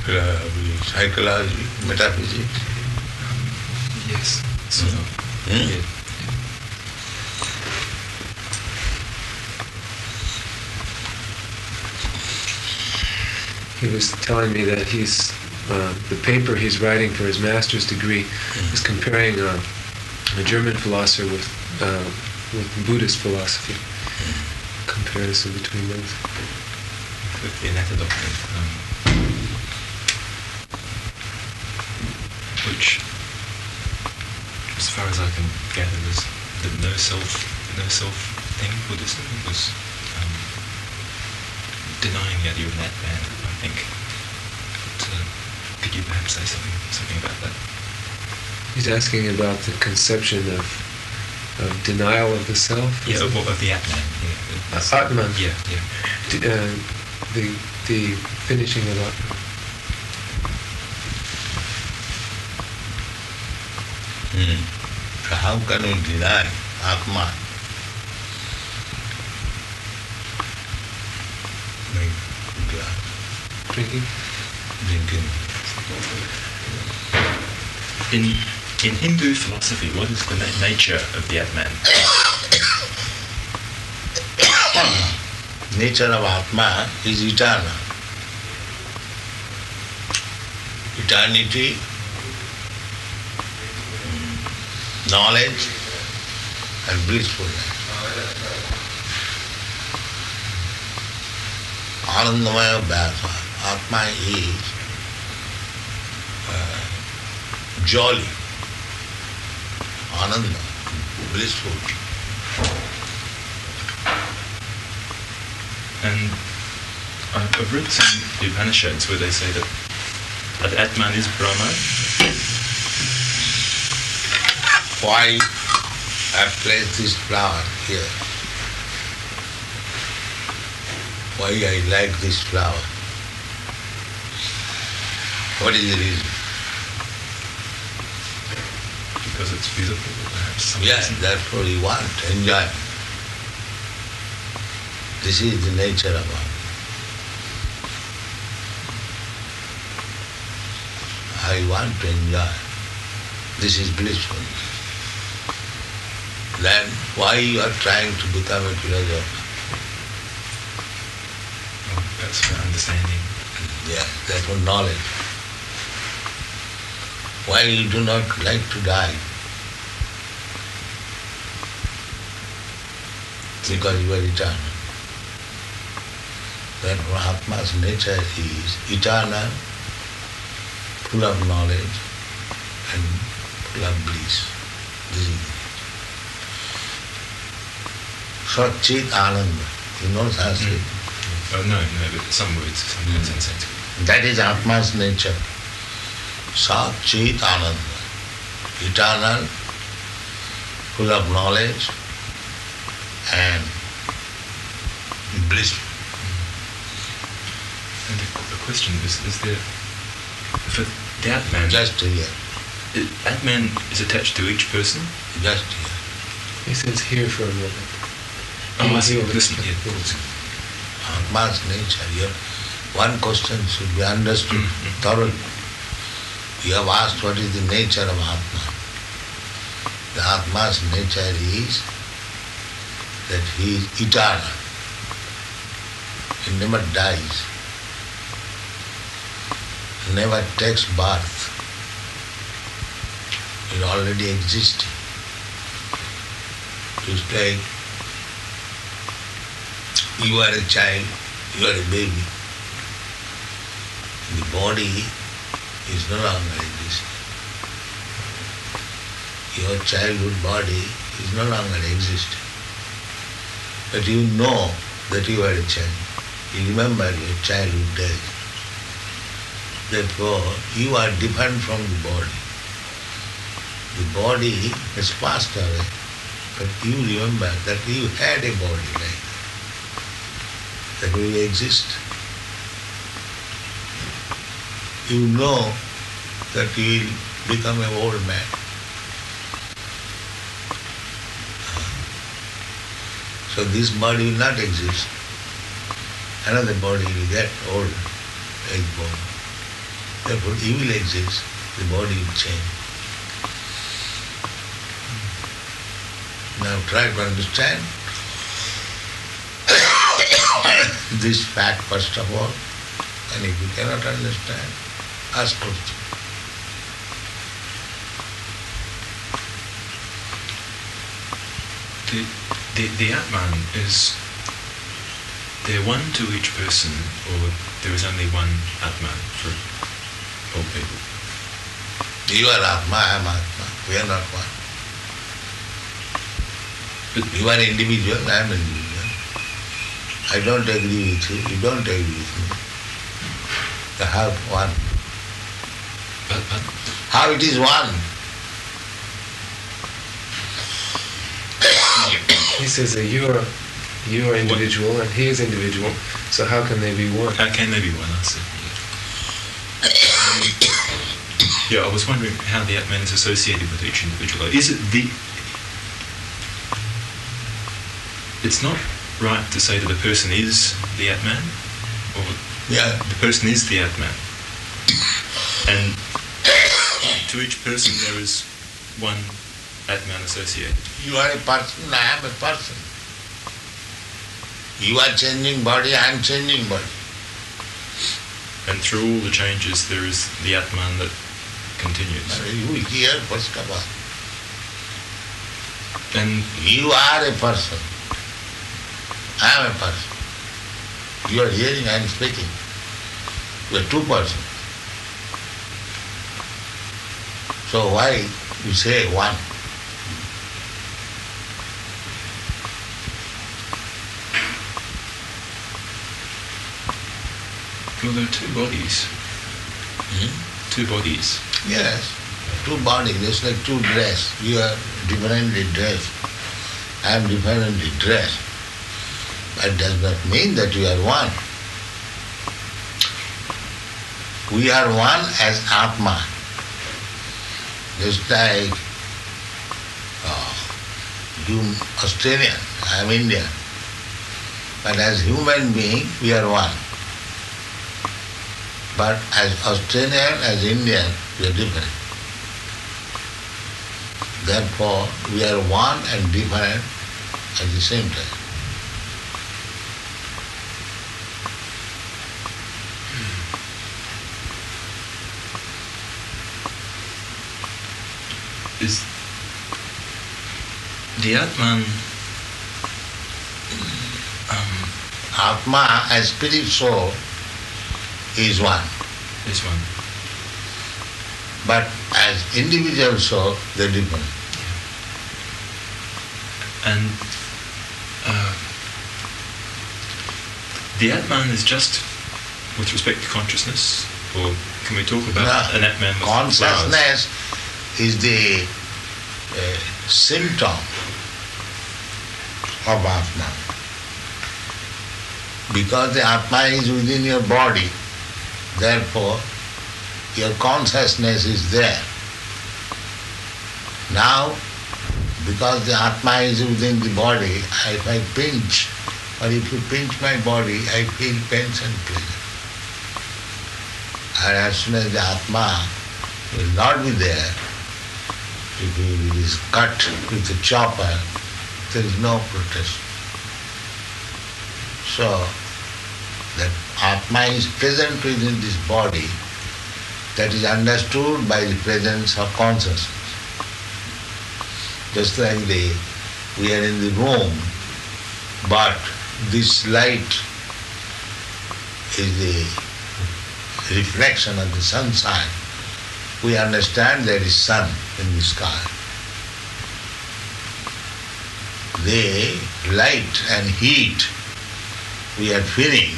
psychology, metaphysics. Yes, sort of. Yeah. He was telling me that he's the paper he's writing for his master's degree is comparing a German philosopher with Buddhist philosophy. Comparison between those. With the Anatta doctrine, which, as far as I can gather, was the no self thing. Buddhism was denying the idea of an Atman, I think. But, could you perhaps say something about that? He's asking about the conception of denial of the self. Yeah, of the Atman. Yeah. Atman. Yeah, yeah. The finishing of Atman. So how can we deny Atman? Drinking. In Hindu philosophy, what is the nature of the Atman? Nature of Atma is eternal. Eternity, knowledge and blissfulness. Anandamaya Vyasa. Atma is jolly, ananda, blissful. And I've read some Upanishads where they say that Atman is Brahma. Why I placed this flower here? Why I like this flower? What is the reason? Because it's beautiful, perhaps. Yes, that's what you want, enjoy. This is the nature of art. I want to enjoy. This is blissful. Then why you are trying to become a philosopher? Oh, that's for understanding. Yeah, that's for knowledge. Why you do not like to die? Because you are eternal. Therefore Atma's nature is eternal, full of knowledge and full of bliss. This is it. Satchit Ananda. You know Sanskrit? Oh no, but some words in Sanskrit. That is Atma's nature. Satchit Ananda. Eternal, full of knowledge and blissful. And the question is there, for the Atman, Just here. Atman is attached to each person? Just here. He says here for a moment. Oh, I see. He'll Listen, explain. yeah. Atma's nature. One question should be understood thoroughly. You have asked what is the nature of Atma. The Atma's nature is that he is eternal. He never dies. Never takes birth. It already exists. Just like you are a child, you are a baby. The body is no longer existing. Your childhood body is no longer existing. But you know that you are a child. You remember your childhood days. Therefore, you are different from the body. The body has passed away, but you remember that you had a body like that will exist. You know that you will become an old man. So this body will not exist. Another body will get old, age born. Therefore, evil exists, the body will change. Now try to understand this fact first of all, and if you cannot understand, ask question. The Atman is there one to each person, or there is only one Atman for all people? You are Atma, I am Atma. We are not one. But you are individual, I am individual. I don't agree with you, you don't agree with me. You have one. But how it is one? He says that you are individual and he is individual, so how can they be one? How can they be one? I said, yeah, I was wondering how the Atman is associated with each individual. Is it it's not right to say that a person is the Atman, or the person is the Atman, and to each person there is one Atman associated. You are a person, I am a person. You are changing body, I am changing body. And through all the changes there is the Atman that continues. You hear first of all. And you are a person. I am a person. You are hearing, I am speaking. We are two persons. So why you say one? Well, there are two bodies. Two bodies. Yes, two bodies, just like two dresses. You are differently dressed. I am differently dressed. That does not mean that you are one. We are one as Atma. Just like you Australian, I am Indian. But as human being, we are one. But as Australian, as Indian, we are different. Therefore, we are one and different at the same time. Is the Atman Atma as spirit soul is one. Is one. But as individual soul, they're different. And the Atman is just with respect to consciousness, or can we talk about an Atman with consciousness is the symptom of Atman. Because the Atma is within your body, therefore your consciousness is there. Now, because the Atma is within the body, if I pinch, or if you pinch my body, I feel pain and pleasure. And as soon as the Atma will not be there, if it is cut with a chopper, there is no protest. So, that Atma is present within this body, that is understood by the presence of consciousness. Just like we are in the room, but this light is the reflection of the sunshine. We understand there is sun in the sky. The light and heat we are feeling,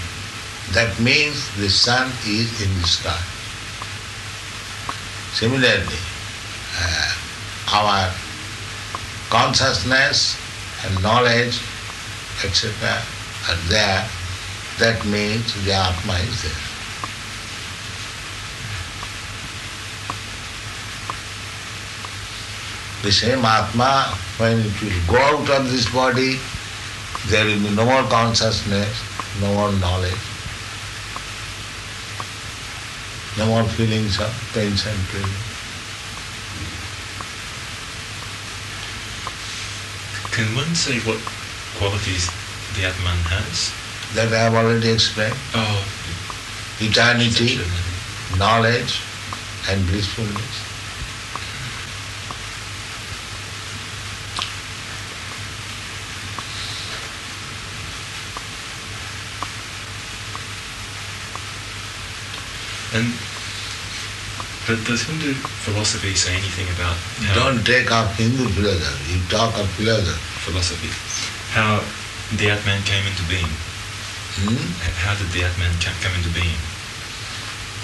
that means the sun is in the sky. Similarly, our consciousness and knowledge, etc., are there. That means the Atma is there. The same Atma, when it will go out of this body, there will be no more consciousness, no more knowledge. No more feelings of pains and pleasure. Can one say what qualities the Atman has? That I have already explained. Oh. Eternity, knowledge and blissfulness. But does Hindu philosophy say anything about how... Don't take up Hindu philosophy, you talk of philosophy. How the Atman came into being. How did the Atman come into being?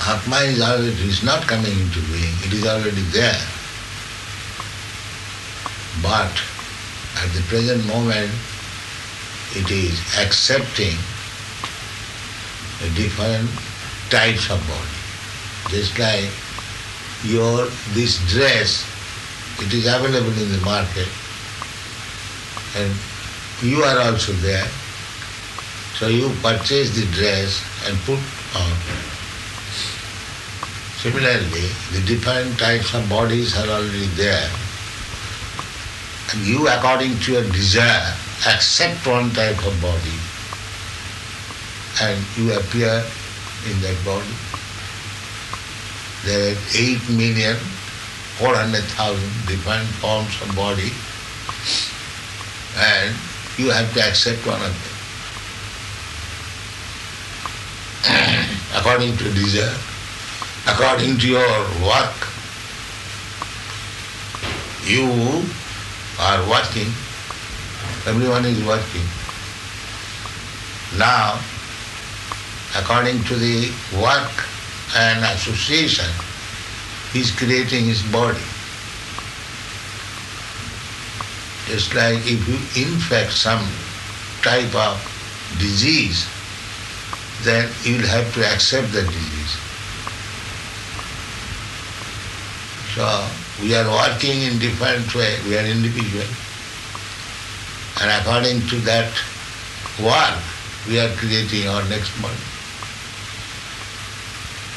Atma is not coming into being, it is already there. But at the present moment, it is accepting different types of body. Just like this dress, it is available in the market and you are also there. So you purchase the dress and put on. Similarly, the different types of bodies are already there. And you, according to your desire, accept one type of body and you appear in that body. There are 8,400,000 different forms of body and you have to accept one of them. According to desire, according to your work, you are working, everyone is working. Now, according to the work and association, he is creating his body. Just like if you infect some type of disease, then you will have to accept the disease. So we are working in different way, we are individual. And according to that work, we are creating our next body.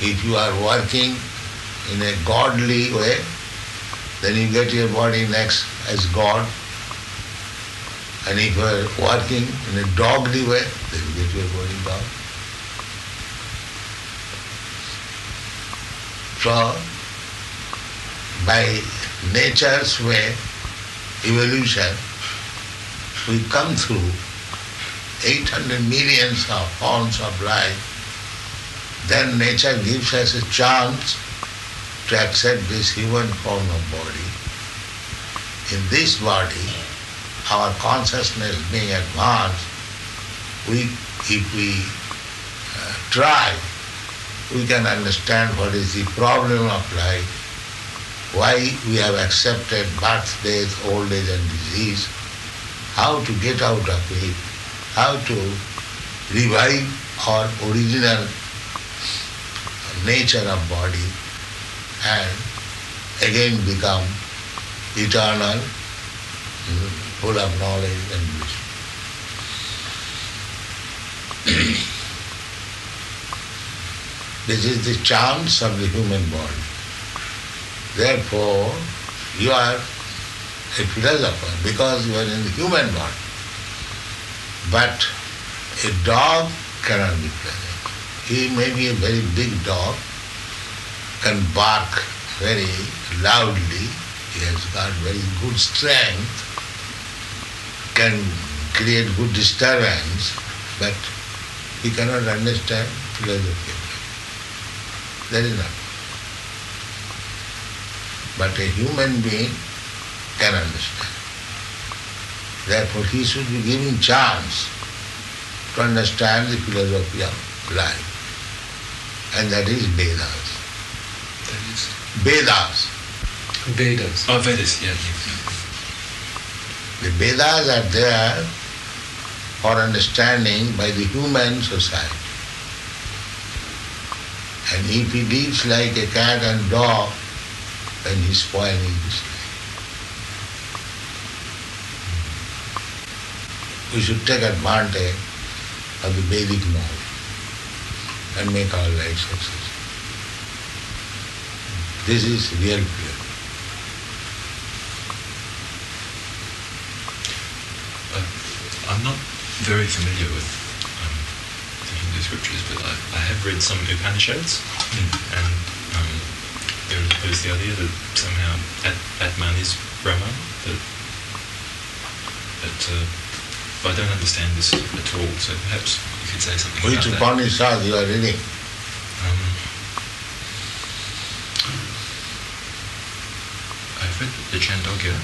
If you are working in a godly way, then you get your body next as God. And if you are working in a dogly way, then you get your body dog. So, by nature's way, evolution, we come through 800 millions of forms of life. Then nature gives us a chance to accept this human form of body. In this body, our consciousness being advanced, if we try, we can understand what is the problem of life, why we have accepted birth, death, old age and disease, how to get out of it, how to revive our original nature of body and again become eternal, full of knowledge and bliss. This is the chance of the human body. Therefore, you are a philosopher because you are in the human body. But a dog cannot be philosopher. He may be a very big dog, can bark very loudly, he has got very good strength, can create good disturbance, but he cannot understand philosophy. That is not. But a human being can understand. Therefore he should be given chance to understand the philosophy of life. And that is Vedas. That is? Vedas. Vedas. Oh, Vedas, yeah. The Vedas are there for understanding by the human society. And if he lives like a cat and dog, then he is spoiling his life. We should take advantage of the Vedic knowledge and make our life successful. This is real purity. I'm not very familiar with the Hindu scriptures, but I have read some Upanishads, and there's the idea that somehow Atman is Brahman, but I don't understand this at all, so perhaps you could say something Which about that. Which Upanishad you are reading? I've read the Chandogya.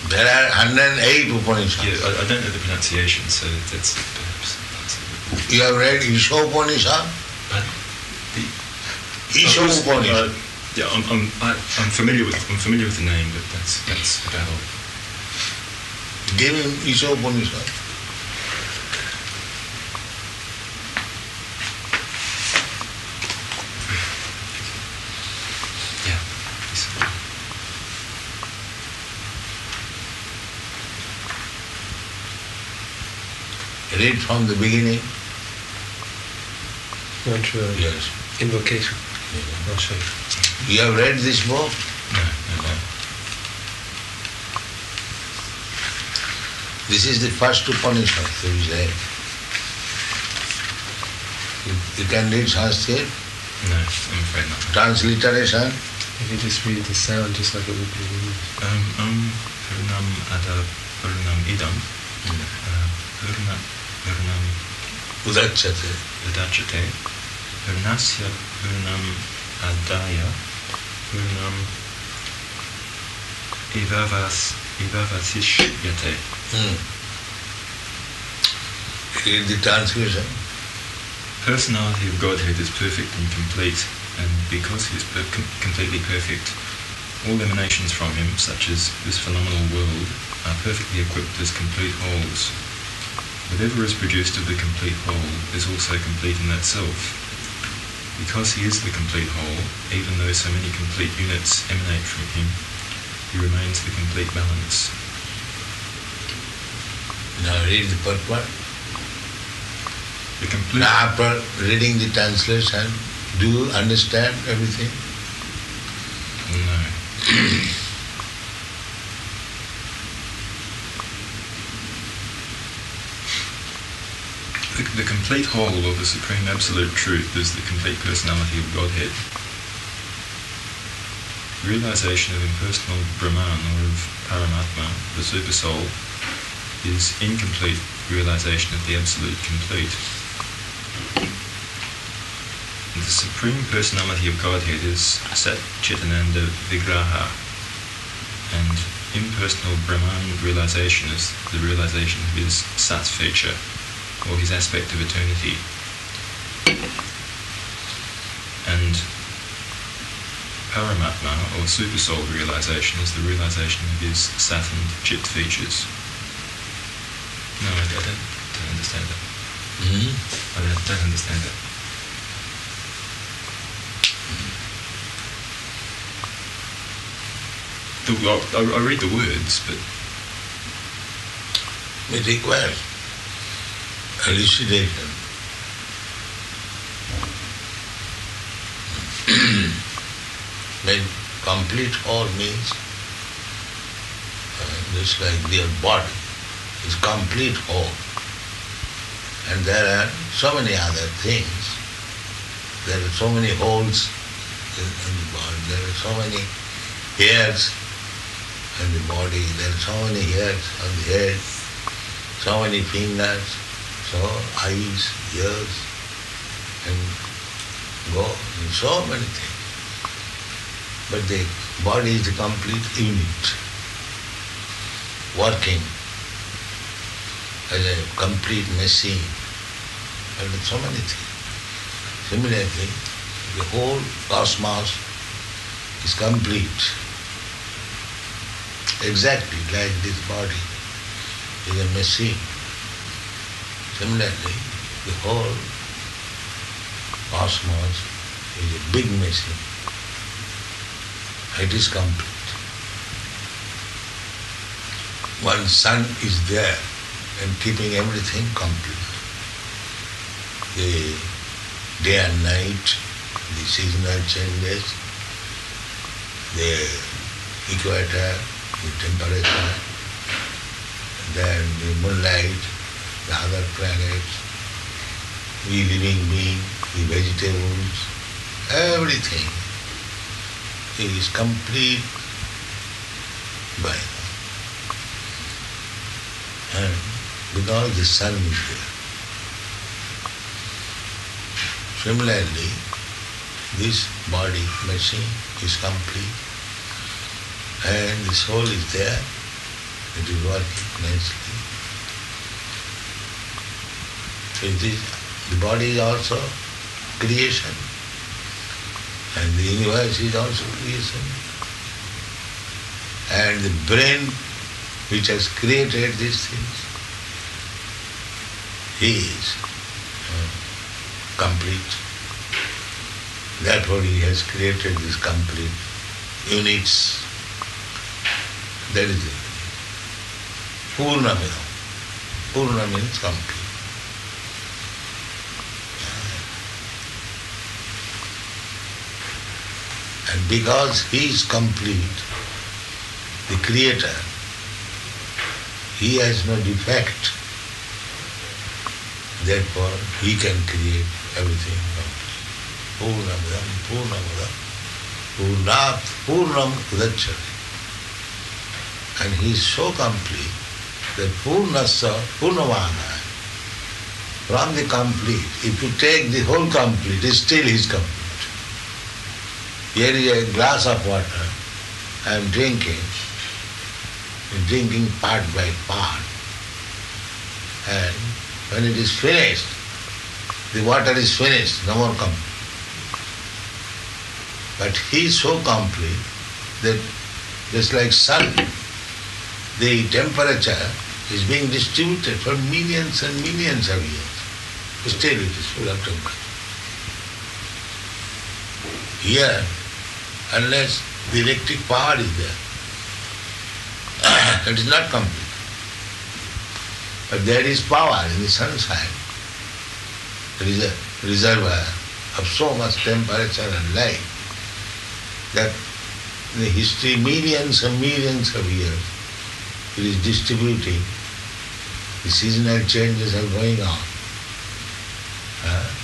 There are 108 Upanishads. Yeah, I don't know the pronunciation, so that's perhaps You have read Isha Upanishad? Isha Upanishad. Yeah, I'm familiar with the name, but that's about all. Give him Isha Upanishad. Yeah. Read from the beginning. Mantra. Yes. Invocation. Yeah. I'll show you. You have read this book? No. This is the first Upanishad, so you say. You can read Sanskrit? No, I'm afraid not. Transliteration? If you just read the sound just like it would be in English. Purnam ada purnam idam. Purnam Udacchate. udacchate. Purnasya purnam adaya. Purnam ivavasishyate. Read the translation. Personality of Godhead is perfect and complete, and because he is completely perfect, all emanations from him, such as this phenomenal world, are perfectly equipped as complete wholes. Whatever is produced of the complete whole is also complete in itself. Because he is the complete whole, even though so many complete units emanate from him, he remains the complete balance. Now read the purport. The complete... Now after reading the translation, do you understand everything? No. The complete whole of the Supreme Absolute Truth is the complete personality of Godhead. Realization of impersonal Brahman or of Paramatma, the Super Soul, is incomplete realization of the Absolute Complete. The Supreme Personality of Godhead is Sat Chitananda Vigraha, and impersonal Brahman realization is the realization of his Sat feature, or his aspect of eternity. And Paramatma, or Super Soul realization, is the realization of his Sat and Chit features. No, I don't understand that. I don't understand that. I read the words, but... It requires elucidation. When complete whole means, just like their body is complete whole. And there are so many other things. There are so many holes in the body. There are so many hairs in the body. There are so many hairs on the head. So many fingers. So eyes, ears, and go, and so many things. But the body is the complete unit, working as a complete machine, and so many things. Similarly, the whole cosmos is complete, exactly like this body is a machine. Similarly, the whole cosmos is a big machine. It is complete. One sun is there, and keeping everything complete. The day and night, the seasonal changes, the equator, the temperature, then the moonlight, the other planets, we living beings, the vegetables, everything is complete by now. And because the sun is there. Similarly, this body machine is complete and the soul is there, it is working nicely. So the body is also creation and the universe is also creation. And the brain which has created these things is complete. Therefore he has created these complete units. That is it. Purnamidam. Purna means complete. And because he is complete, the creator, he has no defect. Therefore, he can create everything complete. Purnamidam, Purnamadam, Purnat, Purnam Udacchate. And he is so complete that Purnasya, Purnamana. From the complete, if you take the whole complete, still he is complete. Here is a glass of water, I am drinking part by part. And when it is finished, the water is finished, no more complete. But he is so complete that just like sun, the temperature is being distributed for millions and millions of years. Still it is full of temperature. Here, unless the electric power is there, it is not complete. But there is power in the sunshine. There is a reservoir of so much temperature and light that in the history, millions and millions of years, it is distributing. The seasonal changes are going on.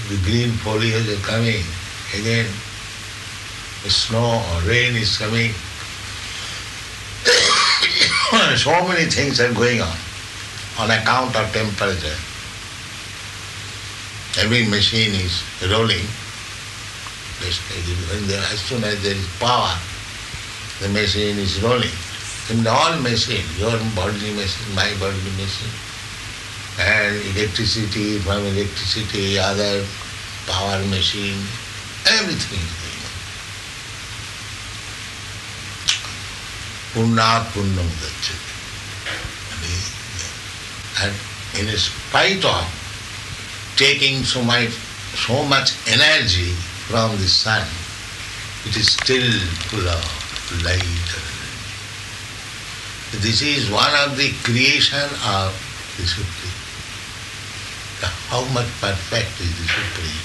The green foliage are coming. Again, the snow or rain is coming. So many things are going on account of temperature. Every machine is rolling. As soon as there is power, the machine is rolling. In all machine, your bodily machine, my bodily machine, and electricity, from electricity, other power machine, everything is going on. Purnat Purnam Udacchate. And in spite of taking so much energy from the sun, it is still full of light. This is one of the creation of the Supreme. How much perfect is the Supreme?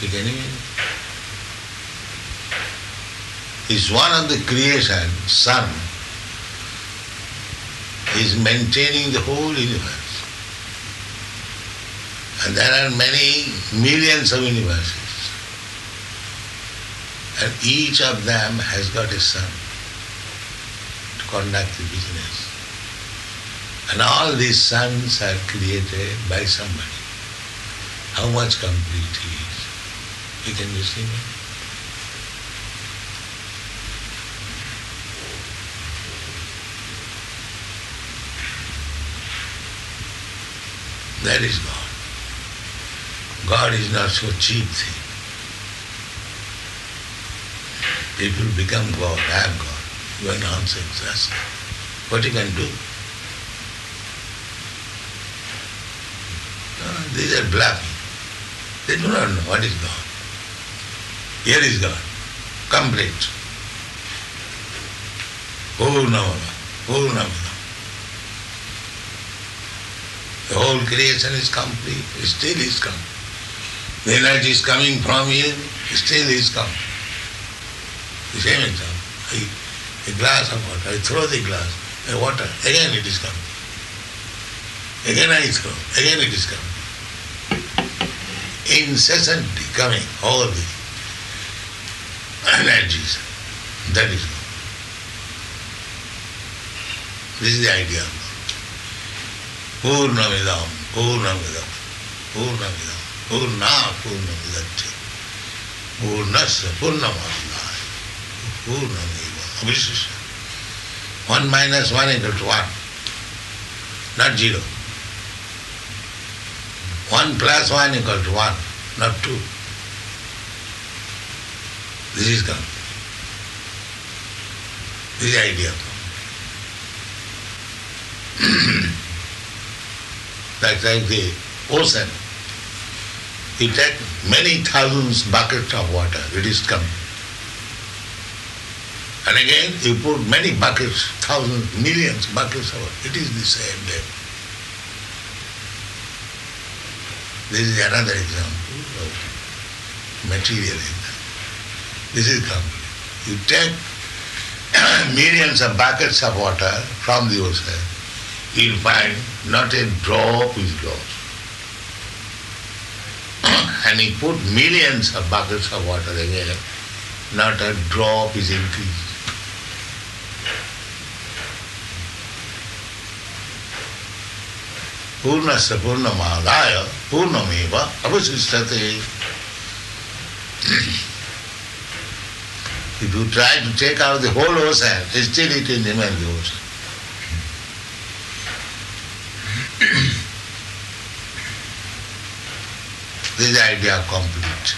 You can imagine. Is one of the creation, sun, is maintaining the whole universe. And there are many millions of universes. And each of them has got a sun to conduct the business. And all these suns are created by somebody. How much complete he is. You can just imagine. That is God. God is not so cheap thing. If you become God, I am God, you are nonsense. That's what you can do. These are bluffing. They do not know what is God. Here is God, complete. Purnamada, Purnamada. whole creation is complete, still is complete. The energy is coming from him, still is complete. The same example. A glass of water, I throw the glass, the water, again it is coming. Again I throw, again it is coming. Incessantly coming, all the energies. That is all. This is the idea. Purnamidam, Purnamidam, Purnamidam, Purna Purnamidacca, Purnasya Purnamadaya, Purnameva, Avishishya. 1 minus 1 equal to 1, not 0. 1 plus 1 equal to 1, not 2. This is come. This is the idea. Like the ocean. You take many thousands buckets of water, it is coming. And again you put many buckets, thousands, millions buckets of water, it is the same level. This is another example of material example. This is complete. You take millions of buckets of water from the ocean, you'll find not a drop is lost. And you put millions of buckets of water again, not a drop is increased. Purnasya Purnamadaya Purnameva Avasistate. If you try to take out the whole ocean, still it will remain the ocean. This is the idea complete.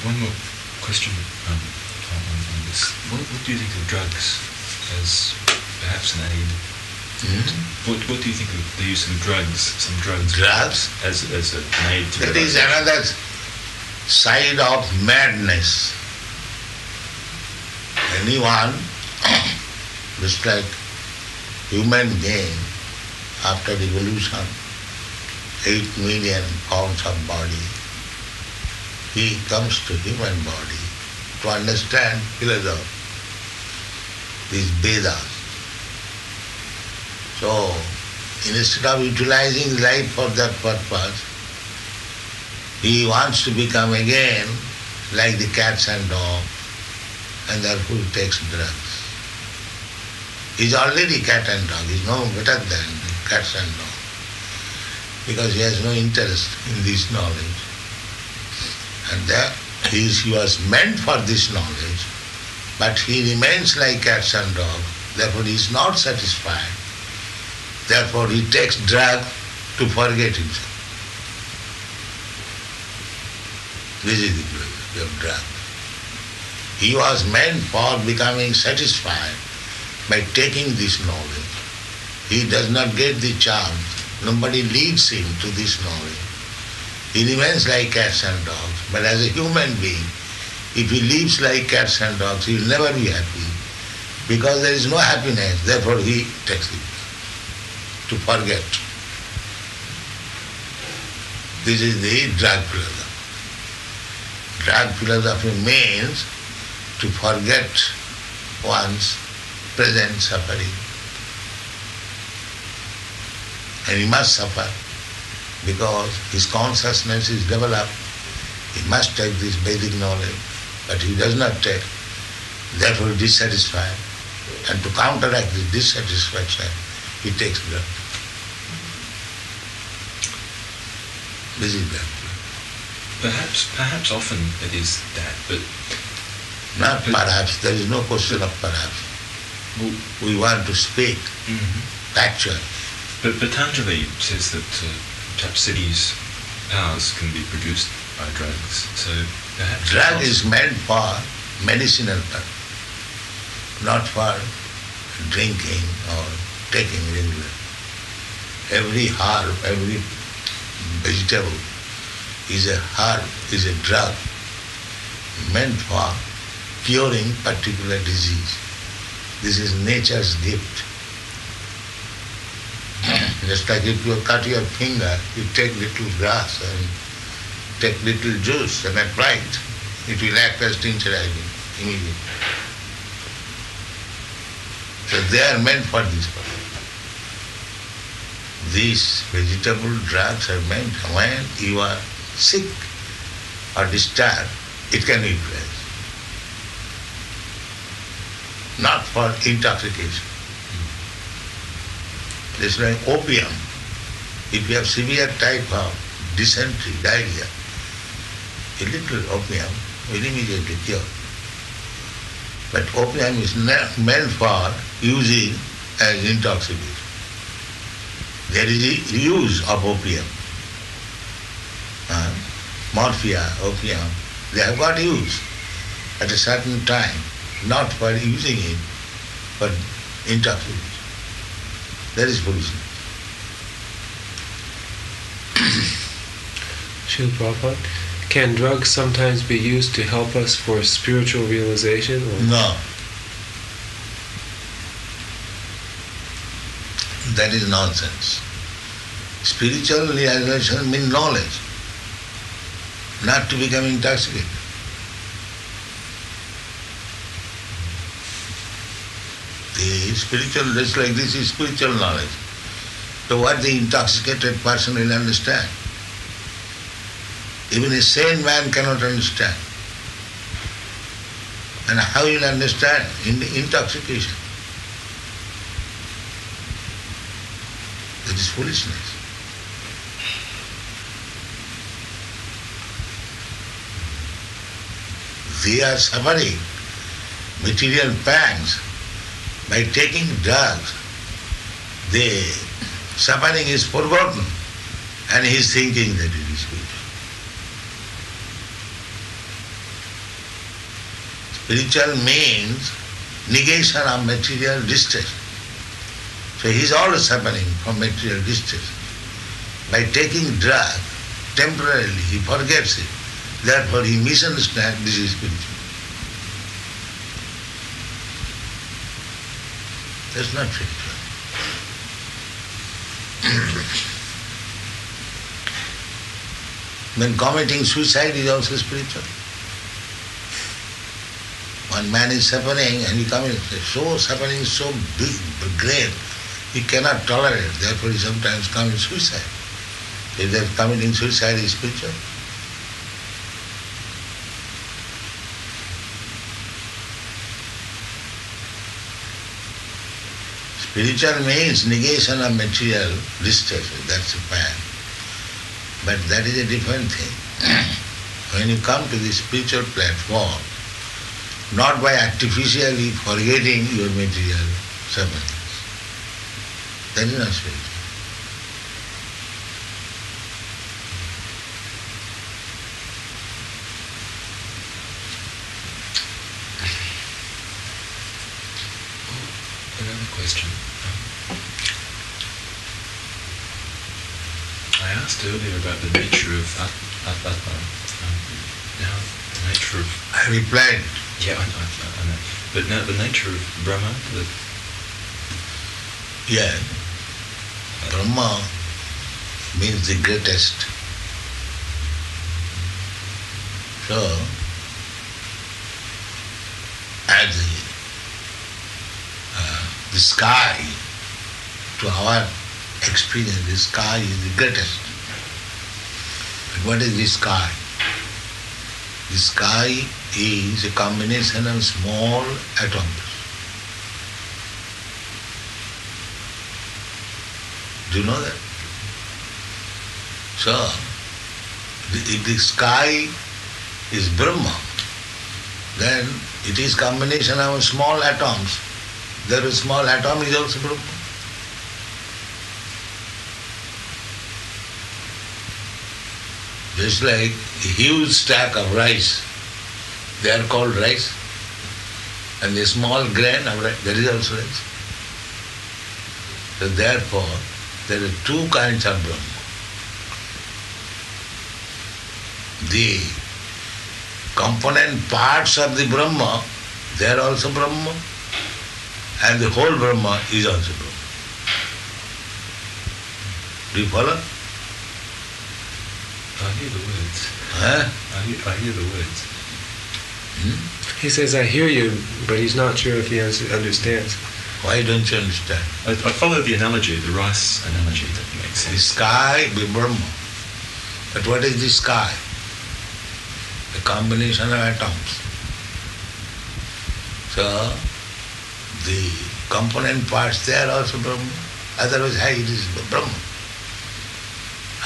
One more question on this. What do you think of drugs as perhaps an aid? What do you think of the use of drugs, some drugs? Drugs? As an aid to that is another side of madness. Anyone, just like human being, after evolution, 8 million pounds of body, he comes to human body to understand philosophy, these Vedas. So, instead of utilizing life for that purpose, he wants to become again like the cats and dogs, and therefore he takes drugs. He is already cat and dog, he is no better than cats and dogs, because he has no interest in this knowledge. And he was meant for this knowledge, but he remains like cats and dogs, therefore he is not satisfied. Therefore he takes drug to forget himself. This is the philosophy of drug. He was meant for becoming satisfied by taking this knowledge. He does not get the chance. Nobody leads him to this knowledge. He remains like cats and dogs. But as a human being, if he lives like cats and dogs, he will never be happy. Because there is no happiness, therefore he takes it to forget. This is the drug philosophy. Drug philosophy means to forget one's present suffering. And he must suffer because his consciousness is developed. He must take this Vedic knowledge, but he does not take. Therefore dissatisfied. And to counteract this dissatisfaction, he takes drugs. This is that. Perhaps often it is that, but... Not perhaps, there is no question of perhaps. We want to speak factual. But Patanjali says that Tapsiddhi's powers can be produced by drugs, so perhaps... Drug is meant for medicinal purpose, not for drinking or taking regular. Every herb, every vegetable is a herb, is a drug meant for curing particular disease. This is nature's gift. Just like if you cut your finger, you take little grass and take little juice and apply it. It will act as tincturizing immediately. So they are meant for this purpose. These vegetable drugs are meant when you are sick or disturbed, it can be utilized. Not for intoxication. This is like opium. If you have severe type of dysentery, diarrhea, a little opium will immediately cure. But opium is not meant for using as intoxication. There is a use of opium. Morphia, opium, they have got use at a certain time, not for using it, but intoxication. That is foolishness. Srila Prabhupada, can drugs sometimes be used to help us for spiritual realization? Or? No. That is nonsense. Spiritual realization means knowledge, not to become intoxicated. The spiritual, just like this is spiritual knowledge. So what the intoxicated person will understand? Even a sane man cannot understand. And how will understand in the intoxication? That is foolishness. They are suffering material pangs by taking drugs. The suffering is forgotten and he is thinking that it is spiritual. Spiritual means negation of material distress. So he is always suffering from material distress. By taking drug, temporarily he forgets it. Therefore he misunderstands this is spiritual. That's not spiritual. When committing suicide is also spiritual. One man is suffering and he commits, so suffering is so big, great, he cannot tolerate it. Therefore he sometimes commits suicide. If that committing suicide is spiritual. Spiritual means negation of material distress, that's a fact. But that is a different thing. When you come to the spiritual platform, not by artificially forgetting your material sufferings. That is not spiritual. Another question. I asked earlier about the nature of Atma. Now, the nature of... I replied. Yeah, I know. But now the nature of Brahma, Yeah. Brahma means the greatest. So, as the sky, to our experience, the sky is the greatest. But what is the sky? The sky is a combination of small atoms. Do you know that? So, if the sky is Brahma, then it is combination of small atoms. There is small atom is also Brahma. Just like a huge stack of rice, they are called rice. And the small grain of rice, that is also rice. So therefore, there are two kinds of Brahma. the component parts of the Brahma, they are also Brahma, and the whole Brahma is also Brahma. Do you follow? I hear the words. Huh? I hear the words. He says, I hear you, but he's not sure if he understands. Why don't you understand? I follow the analogy, the rice analogy that makes The sense. sky be Brahma. But what is the sky? A combination of atoms. So, the component parts, they are also Brahma. Otherwise, how it is Brahma?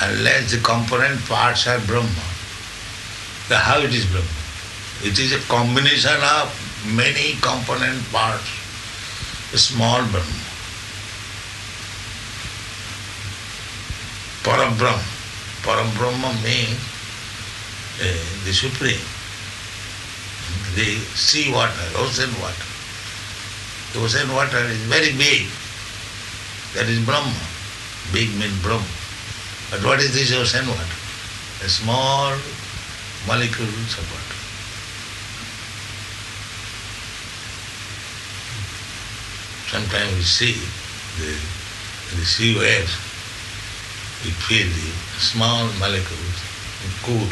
Unless the component parts are Brahma, then how it is Brahma? It is a combination of many component parts, a small Brahma. Parabrahma. Parabrahma means the Supreme, the sea water, ocean water. The ocean water is very big. That is Brahma. Big means Brahma. But what is this ocean water? A small molecules of water. Sometimes we see the sea waves, we feel the small molecules, cool.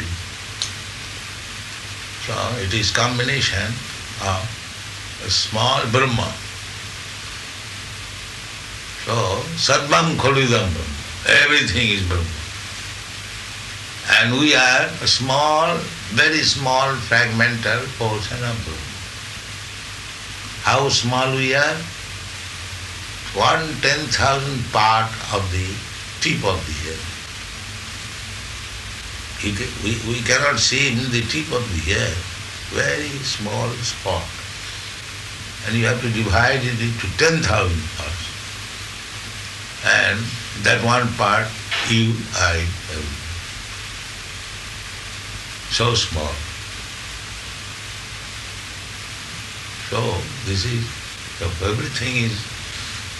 So it is combination of a small Brahma. So Sarvam Khalidam Brahma. Everything is Brahma. And we are a small, very small fragmental portion of Brahma. How small we are? 1/10,000 part of the tip of the hair. We cannot see in the tip of the hair, very small spot. And you have to divide it into 10,000 parts. And that one part, you, I, everyone. So small. So this is, everything is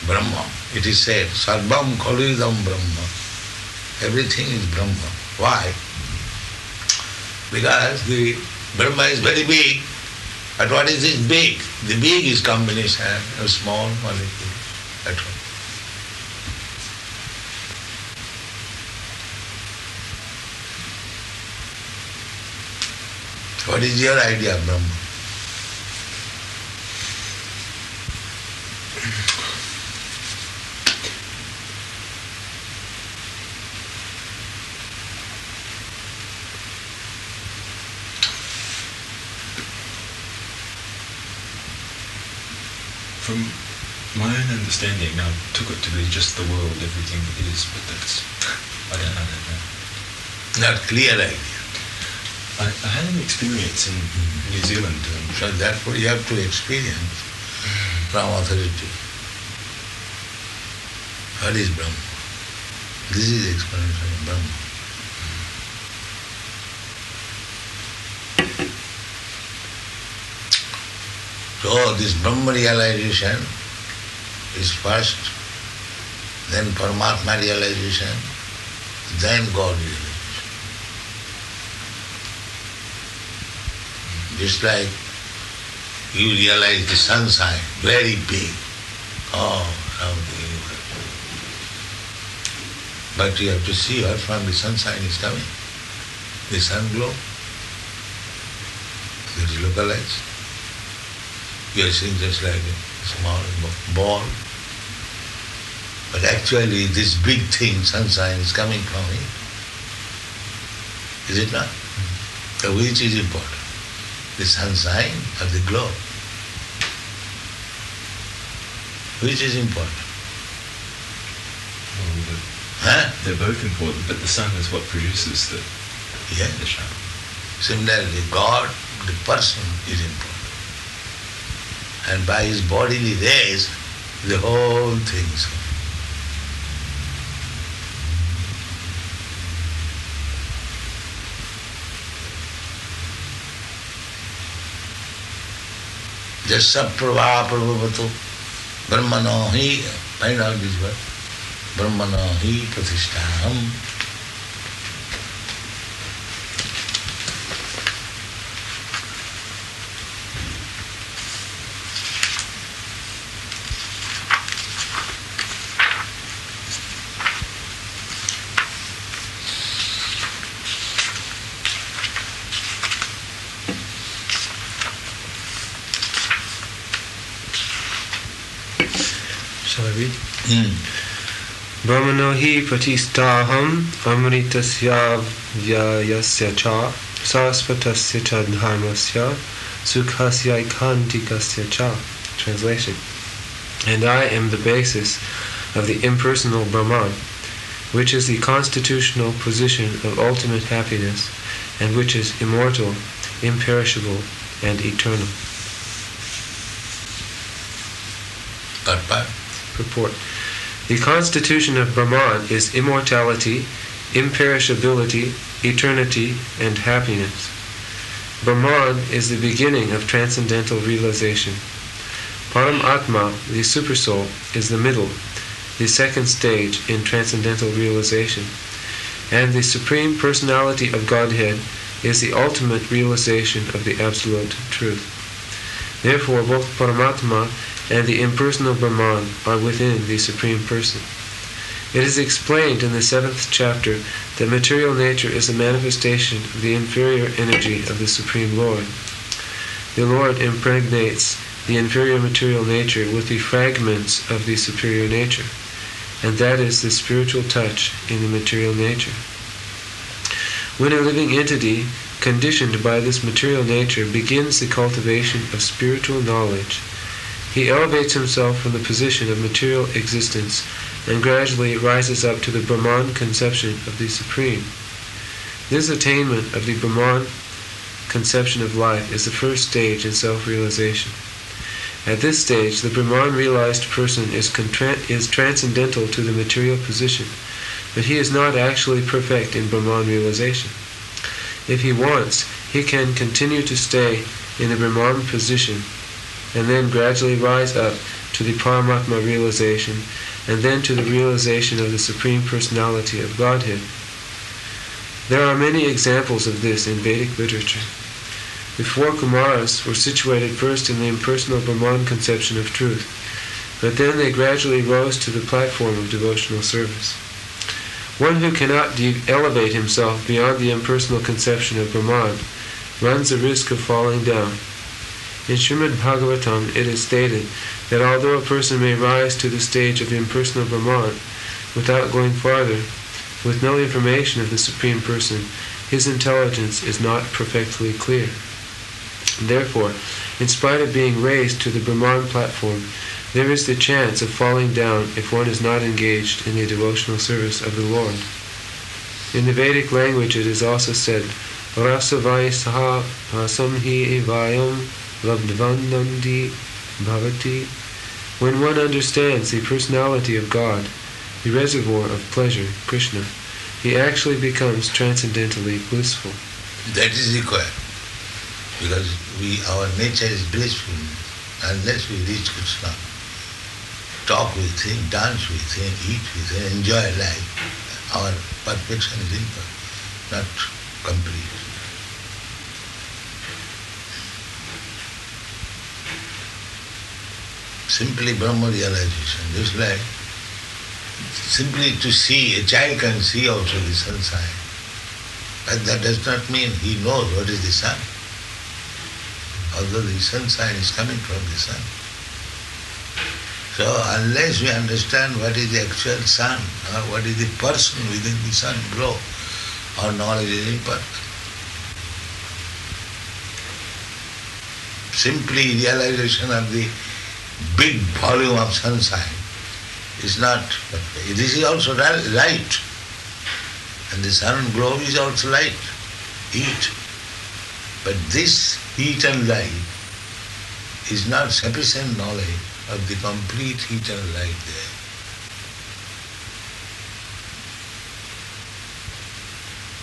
Brahma. It is said, Sarvam Khalidam Brahma. Everything is Brahma. Why? Because the Brahma is very big. But what is this big? The big is combination of small molecules. That's all. What is your idea of Brahma? From my own understanding, I took it to be just the world, everything that is, but that's, I don't know. Not clear idea. I had an experience in New Zealand. So therefore you have to experience from authority. What is Brahma? This is the explanation of Brahma. So this Brahma realization is first, then Paramatma realization, then God realization. Just like you realize the sunshine, very big, all around the universe. But you have to see where from the sunshine is coming. The sun glow, that is localized. You are seeing just like a small ball. But actually this big thing, sunshine, is coming from it. Is it not? So which is important? The sunshine or the glow? Which is important? Well, they're both important, but the sun is what produces the shine. Similarly, God, the person, is important. And by his bodily rays, the whole thing is coming. Jasa prabha prabhavatu brahmano hi, find out this word, brahmano hi pratistham. Shall I read? Brahmano hi pratistaham amritasya vyayasya cha sarasvatasya cha dharmasya sukhasya ikantikasya cha. Translation. And I am the basis of the impersonal Brahman, which is the constitutional position of ultimate happiness, and which is immortal, imperishable, and eternal. Purport. The constitution of Brahman is immortality, imperishability, eternity, and happiness. Brahman is the beginning of transcendental realization. Paramatma, the Supersoul, is the middle, the second stage in transcendental realization, and the Supreme Personality of Godhead is the ultimate realization of the Absolute Truth. Therefore, both Paramatma and the impersonal Brahman are within the Supreme Person. It is explained in the 7th chapter that material nature is a manifestation of the inferior energy of the Supreme Lord. The Lord impregnates the inferior material nature with the fragments of the superior nature, and that is the spiritual touch in the material nature. When a living entity, conditioned by this material nature, begins the cultivation of spiritual knowledge, he elevates himself from the position of material existence and gradually rises up to the Brahman conception of the Supreme. This attainment of the Brahman conception of life is the first stage in self-realization. At this stage, the Brahman realized person is transcendental to the material position, but he is not actually perfect in Brahman realization. If he wants, he can continue to stay in the Brahman position and then gradually rise up to the Paramatma realization and then to the realization of the Supreme Personality of Godhead. There are many examples of this in Vedic literature. The 4 Kumaras were situated first in the impersonal Brahman conception of truth, but then they gradually rose to the platform of devotional service. One who cannot elevate himself beyond the impersonal conception of Brahman runs the risk of falling down. In Srimad Bhagavatam it is stated that although a person may rise to the stage of impersonal Brahman without going farther, with no information of the Supreme Person, his intelligence is not perfectly clear. Therefore, in spite of being raised to the Brahman platform, there is the chance of falling down if one is not engaged in the devotional service of the Lord. In the Vedic language it is also said, Rasavai saha rasamhi evayam labdvanandi bhavati. When one understands the personality of God, the reservoir of pleasure, Krishna, he actually becomes transcendentally blissful. That is required. Because our nature is blissful unless we reach Krishna. Talk with him, dance with him, eat with him, enjoy life. Our perfection is imperfect, not complete. Simply Brahma realization. Just like simply to see, a child can see also the sunshine. But that does not mean he knows what is the sun. Although the sunshine is coming from the sun. So unless we understand what is the actual sun, or what is the person within the sun glow, our knowledge is imperfect. Simply realization of the big volume of sunshine is not perfect. This is also light. And the sun glow is also light, heat. But this heat and light is not sufficient knowledge of the complete heat and light there.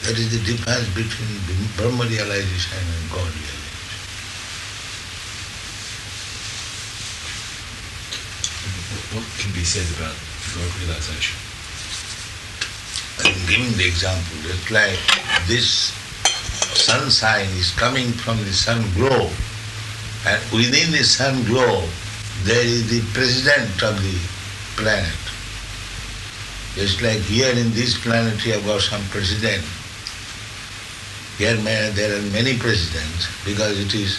That is the difference between Brahma realization and God realization. What can be said about God realization? I'm giving the example. It's like this sunshine is coming from the sun glow, and within the sun glow there is the president of the planet. Just like here in this planet you have got some president. Here there are many presidents because it is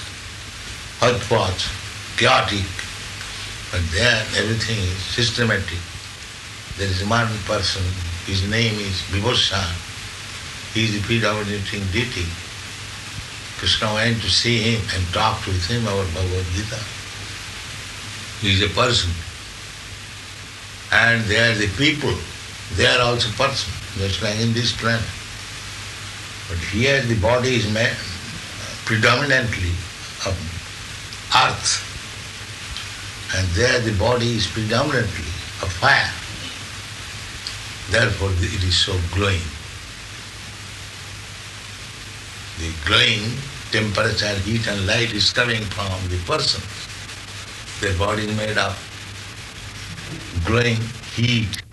hotspot, chaotic. But there everything is systematic. There is one person, his name is Vibhushan. He is the predominating deity. Krishna went to see him and talked with him about Bhagavad Gita. He is a person. And they are the people. They are also person, just like in this planet. But here the body is predominantly of earth. And there the body is predominantly of fire. Therefore it is so glowing. The glowing temperature, heat and light is coming from the person. Their body is made of glowing heat